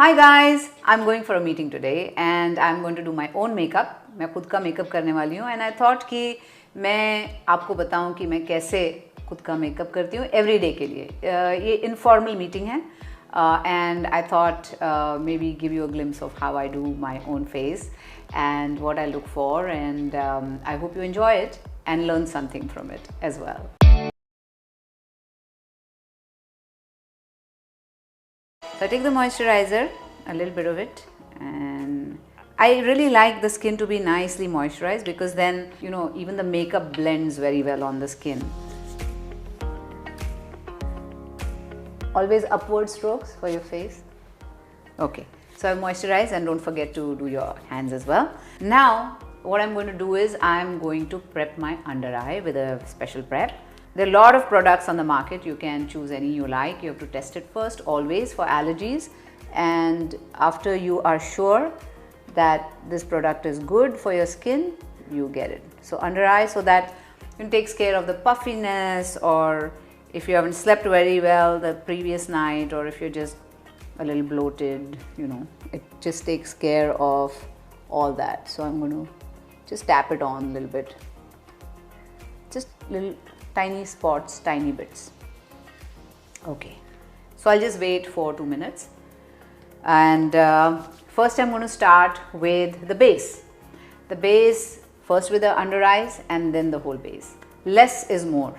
Hi guys, I'm going for a meeting today and I'm going to do my own makeup. मैं खुद का makeup करने वाली हूँ and I thought कि मैं आपको बताऊँ कि मैं कैसे खुद का मेकअप करती हूँ एवरीडे के लिए. ये इनफॉर्मल मीटिंग है and I thought maybe give you a glimpse of how I do my own face and what I look for, and I hope you enjoy it and learn something from it as well. So I take the moisturizer, a little bit of it, and I really like the skin to be nicely moisturized because then, you know, even the makeup blends very well on the skin. Always upward strokes for your face. Okay, so I've moisturized, and don't forget to do your hands as well. Now, what I'm going to do is I'm going to prep my under eye with a special prep. There are a lot of products on the market. You can choose any you like. You have to test it first, always, for allergies. And after you are sure that this product is good for your skin, you get it. So under eye, so that it takes care of the puffiness, or if you haven't slept very well the previous night, or if you're just a little bloated, you know, it just takes care of all that. So I'm going to just tap it on a little bit. Just little tiny spots, tiny bits. Okay, so I'll just wait for 2 minutes, and first I'm going to start with the base. The base first with the under eyes and then the whole base. Less is more.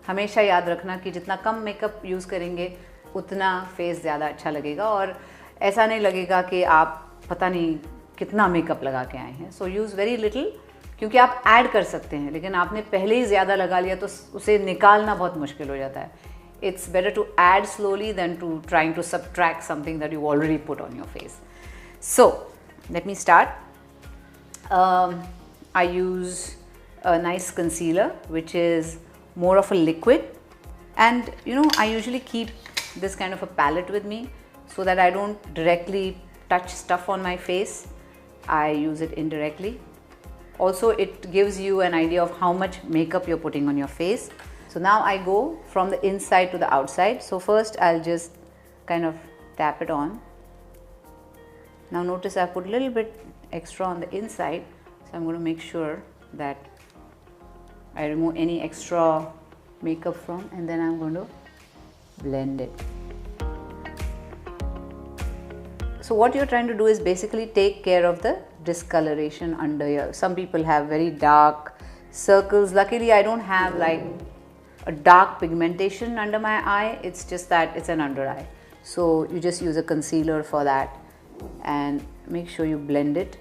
हमेशा याद रखना कि जितना कम makeup use करेंगे उतना face ज़्यादा अच्छा लगेगा, और ऐसा नहीं लगेगा कि आप पता नहीं कितना मेकअप लगा के आए हैं. सो यूज़ वेरी लिटिल, क्योंकि आप ऐड कर सकते हैं, लेकिन आपने पहले ही ज़्यादा लगा लिया तो उसे निकालना बहुत मुश्किल हो जाता है. It's better to add slowly than to trying to subtract something that you already put on your face. So let me start. I use a nice concealer which is more of a liquid, and you know, I usually keep this kind of a palette with me so that I don't directly touch stuff on my face. I use it indirectly. Also, it gives you an idea of how much makeup you're putting on your face. So now I go from the inside to the outside. So first I'll just kind of tap it on. Now notice I put a little bit extra on the inside. So I'm going to make sure that I remove any extra makeup from, and then I'm going to blend it. So what you're trying to do is basically take care of the discoloration under your. Some people have very dark circles. Luckily I don't have like a dark pigmentation under my eye. It's just that it's an under eye. So you just use a concealer for that and make sure you blend it.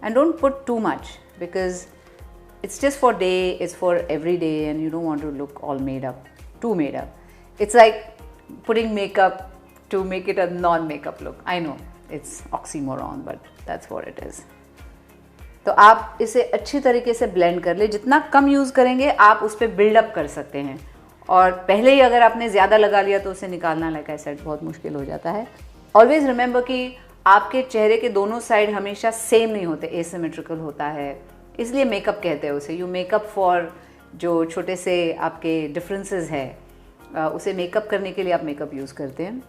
And don't put too much because it's just for day, it's for every day, and you don't want to look all made up, too made up. It's like putting makeup to make it a non-makeup look. I know it's oxymoron, but that's what it is. तो आप इसे अच्छी तरीके से blend कर ले. जितना कम use करेंगे आप उस पर बिल्डअप कर सकते हैं, और पहले ही अगर आपने ज़्यादा लगा लिया तो उसे निकालना लाइक आई सेड बहुत मुश्किल हो जाता है. ऑलवेज रिमेंबर कि आपके चेहरे के दोनों साइड हमेशा सेम नहीं होते, एसिमेट्रिकल होता है. इसलिए मेकअप कहते हैं उसे. यू मेकअप फॉर जो छोटे से आपके डिफरेंसेस है, उसे मेकअप करने के लिए आप मेकअप यूज़ करते हैं.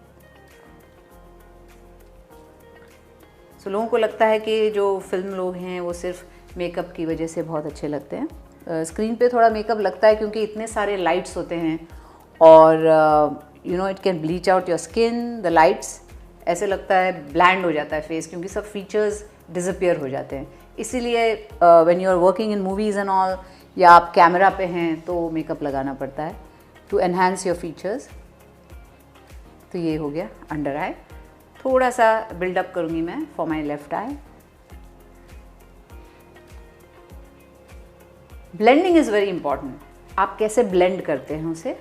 सो लोगों को लगता है कि जो फिल्म लोग हैं वो सिर्फ मेकअप की वजह से बहुत अच्छे लगते हैं. स्क्रीन पे थोड़ा मेकअप लगता है क्योंकि इतने सारे लाइट्स होते हैं, और you know it can bleach out your skin. The lights ऐसे लगता है ब्लैंड हो जाता है फेस, क्योंकि सब फीचर्स डिसअपियर हो जाते हैं. इसीलिए when you are working in movies and all, या आप कैमरा पे हैं तो मेकअप लगाना पड़ता है टू एनहांस योर फीचर्स. तो ये हो गया अंडर आई. थोड़ा सा बिल्डअप करूँगी मैं for my left I. Blending is very important. आप कैसे ब्लेंड करते हैं उसे,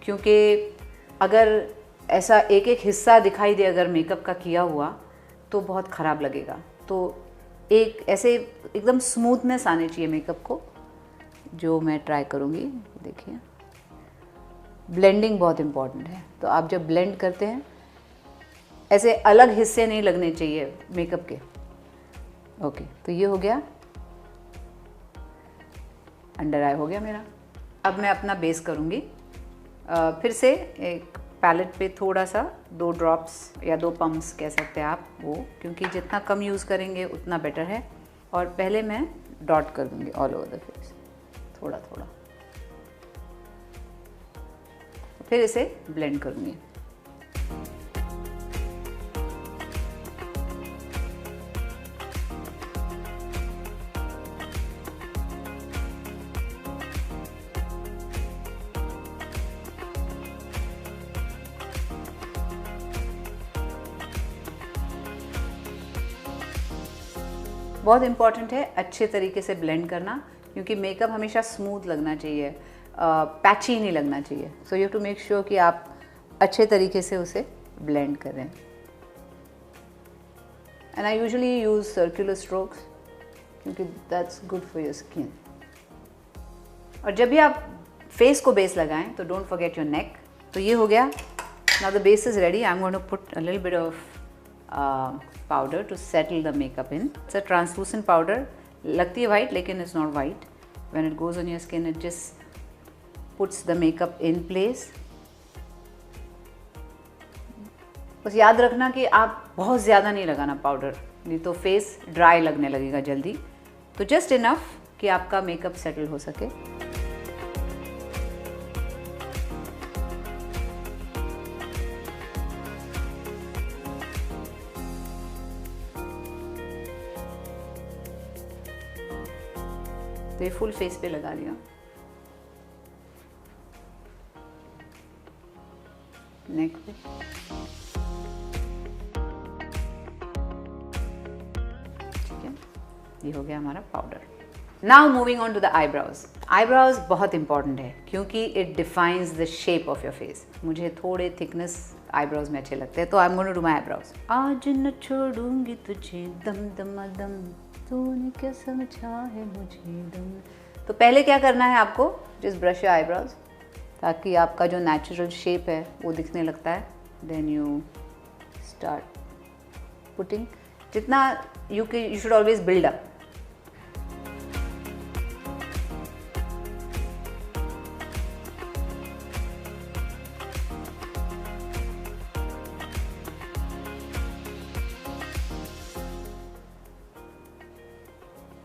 क्योंकि अगर ऐसा एक एक हिस्सा दिखाई दे अगर मेकअप का किया हुआ तो बहुत ख़राब लगेगा. तो एक ऐसे एकदम स्मूथनेस आनी चाहिए मेकअप को, जो मैं ट्राई करूँगी. देखिए, ब्लेंडिंग बहुत इम्पॉर्टेंट है. तो आप जब ब्लेंड करते हैं ऐसे अलग हिस्से नहीं लगने चाहिए मेकअप के. ओके, तो ये हो गया अंडर आई, हो गया मेरा. अब मैं अपना बेस करूँगी. फिर से एक पैलेट पे थोड़ा सा 2 ड्रॉप्स या 2 पम्प्स कह सकते हैं आप वो, क्योंकि जितना कम यूज़ करेंगे उतना बेटर है। और पहले मैं डॉट कर दूँगी ऑल ओवर द फेस, थोड़ा थोड़ा, फिर इसे ब्लेंड करूँगी। बहुत इम्पॉर्टेंट है अच्छे तरीके से ब्लेंड करना, क्योंकि मेकअप हमेशा स्मूथ लगना चाहिए, पैची नहीं लगना चाहिए। So you have to make sure कि आप अच्छे तरीके से उसे ब्लेंड करें। And I usually use circular strokes क्योंकि that's good for your skin. और जब भी आप फेस को बेस लगाएं तो डोंट फॉरगेट योर नेक। तो ये हो गया। Now the base is ready. I am going to put a little bit of powder to settle the makeup in. It's a translucent powder. लगती है white लेकिन it's not white. When it goes on your skin, it just puts the makeup in place. बस याद रखना कि आप बहुत ज़्यादा नहीं लगाना पाउडर, नहीं तो फेस ड्राई लगने लगेगा जल्दी। तो जस्ट इनफ कि आपका मेकअप सेटल हो सके। तो ये फुल फेस पे लगा लिया। नेक पे ठीक है, ये हो गया हमारा powder. Now moving on to the eyebrows. Eyebrows बहुत इंपॉर्टेंट है क्योंकि it defines the shape of your face. मुझे थोड़े थिकनेस आईब्राउज में अच्छे लगते हैं, तो I am going to do my eyebrows. आज न छोड़ूंगी तुझे दम दम दम, तूने क्या समझा है मुझे दम। तो पहले क्या करना है आपको, जस्ट ब्रश योर आईब्राउज ताकि आपका जो नेचुरल शेप है वो दिखने लगता है। Then you start putting. जितना you should always build up.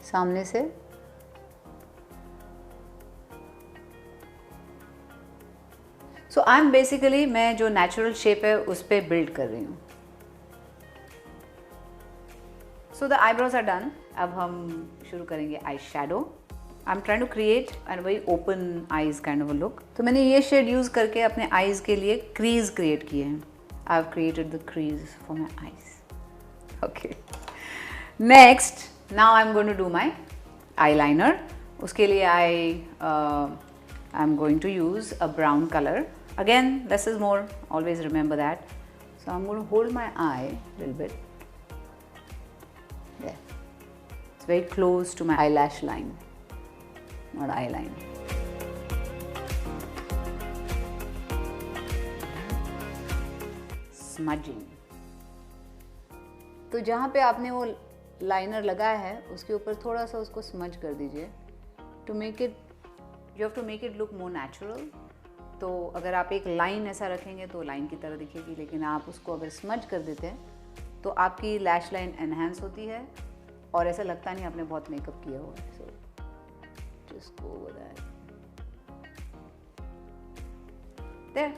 सामने से सो आई एम बेसिकली, मैं जो नेचुरल शेप है उस पर बिल्ड कर रही हूँ। So the eyebrows are done. अब हम शुरू करेंगे eye shadow. I am trying to create and very open eyes kind of a look. तो मैंने ये शेड यूज करके अपने आईज के लिए क्रीज क्रिएट किए हैं। I have created the crease for my eyes. Okay, next now I'm going to do my eyeliner. उसके लिए I'm going to use a brown color. Again, less is more, always remember that. So I'm going to hold my eye a little bit. There. It's very close to my eyelash line, not eyeline. Smudging. तो जहाँ पे आपने वो liner लगाया है उसके ऊपर थोड़ा सा उसको स्मज कर दीजिए to make it, you have to make it look more natural. तो अगर आप एक लाइन ऐसा रखेंगे तो लाइन की तरह दिखेगी, लेकिन आप उसको अगर स्मज कर देते हैं तो आपकी लैश लाइन एनहांस होती है और ऐसा लगता नहीं आपने बहुत मेकअप किया हुआ है। So just go over that, there,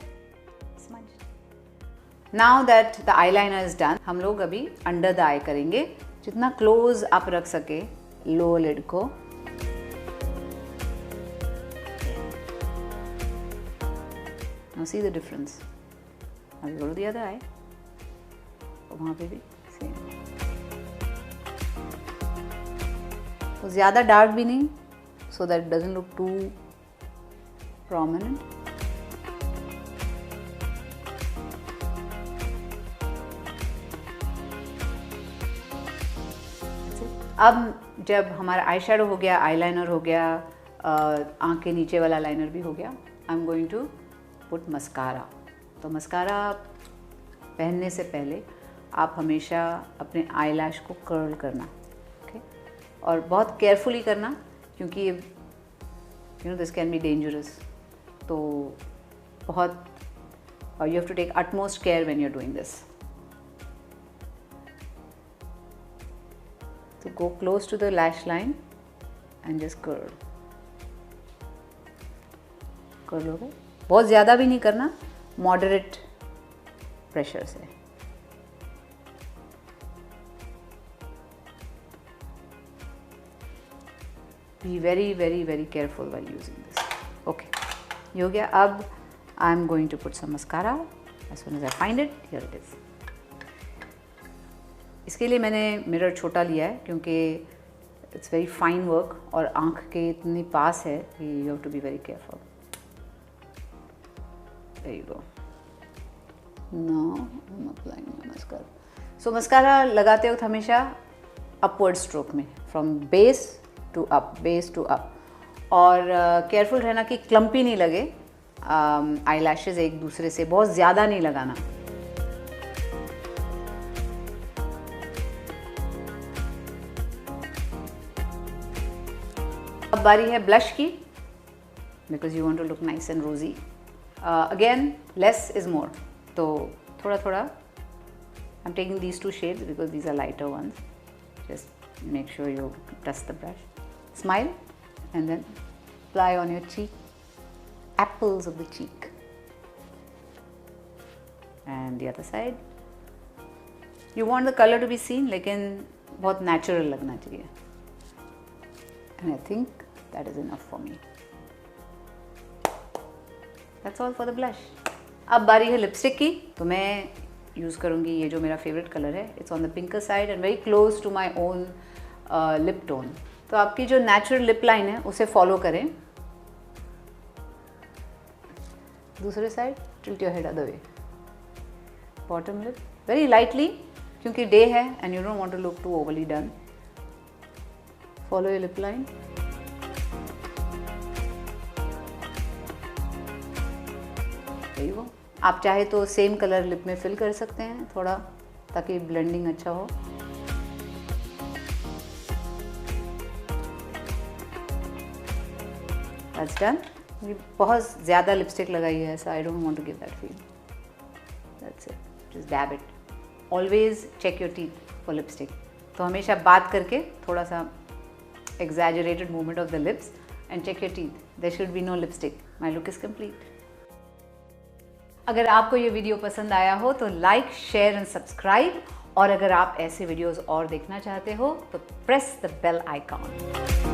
smudge. Now that the eyeliner is done, हम लोग अभी अंडर द आई करेंगे। जितना क्लोज आप रख सके लोअर लिड को। Now see the difference. Now we go to the other eye. और वहाँ पे भी सेम। तो ज़्यादा डार्क भी नहीं, so that it doesn't look too prominent. अब जब हमारा आई शेडो हो गया, आईलाइनर हो गया, आँख के नीचे वाला लाइनर भी हो गया, I am going to put mascara. तो मस्कारा पहनने से पहले आप हमेशा अपने आईलैश को कर्ल करना, ओके, और बहुत केयरफुली करना क्योंकि you know this can be dangerous. तो बहुत you have to take utmost care when you're doing this. So go close to the lash line and just curl. Curl हो गया. बहुत ज़्यादा भी नहीं करना, moderate pressure से. Be very, very, very careful while using this. Okay, ये हो गया. अब I'm going to put some mascara as soon as I find it. Here it is. इसके लिए मैंने मिरर छोटा लिया है क्योंकि it's very fine work और आँख के इतनी पास है कि you have to be very careful. There you go. Now I'm applying my mascara. So mascara लगाते वक्त हमेशा upward stroke में, from base to up, base to up. और केयरफुल रहना कि क्लम्पी नहीं लगे. आई लैशेज़ एक दूसरे से बहुत ज़्यादा नहीं लगाना. अब बारी है ब्लश की, because you want to look nice and rosy. Again less is more. तो थोड़ा थोड़ा I am taking these two shades because these are lighter ones. Just make sure you dust the brush. Smile and then apply on your cheek, apples of the cheek, and the other side. You want the color to be seen, लेकिन बहुत natural लगना चाहिए. And I think that is enough for me. That's all for the blush. अब बारी है lipstick की. तो मैं यूज़ करूँगी ये जो मेरा फेवरेट कलर है. It's on the pinker side and very close to my own lip tone. तो आपकी जो नेचुरल लिप लाइन है उसे फॉलो करें. दूसरे side tilt your head other way. Bottom lip very lightly क्योंकि डे है and you don't want to look too overly done. Follow your lip line. यही वो. आप चाहे तो सेम कलर लिप में फिल कर सकते हैं थोड़ा, ताकि ब्लेंडिंग अच्छा हो. That's done. बहुत ज़्यादा लिपस्टिक लगाई है ऐसा. I don't want to give that feel. That's it. Just dab it. Always check your teeth for lipstick. तो हमेशा बात करके थोड़ा सा exaggerated movement of the lips and check your teeth. There should be no lipstick. My look is complete. अगर आपको ये video पसंद आया हो तो लाइक, शेयर एंड सब्सक्राइब. और अगर आप ऐसे वीडियोस और देखना चाहते हो तो प्रेस द बेल आइकॉन.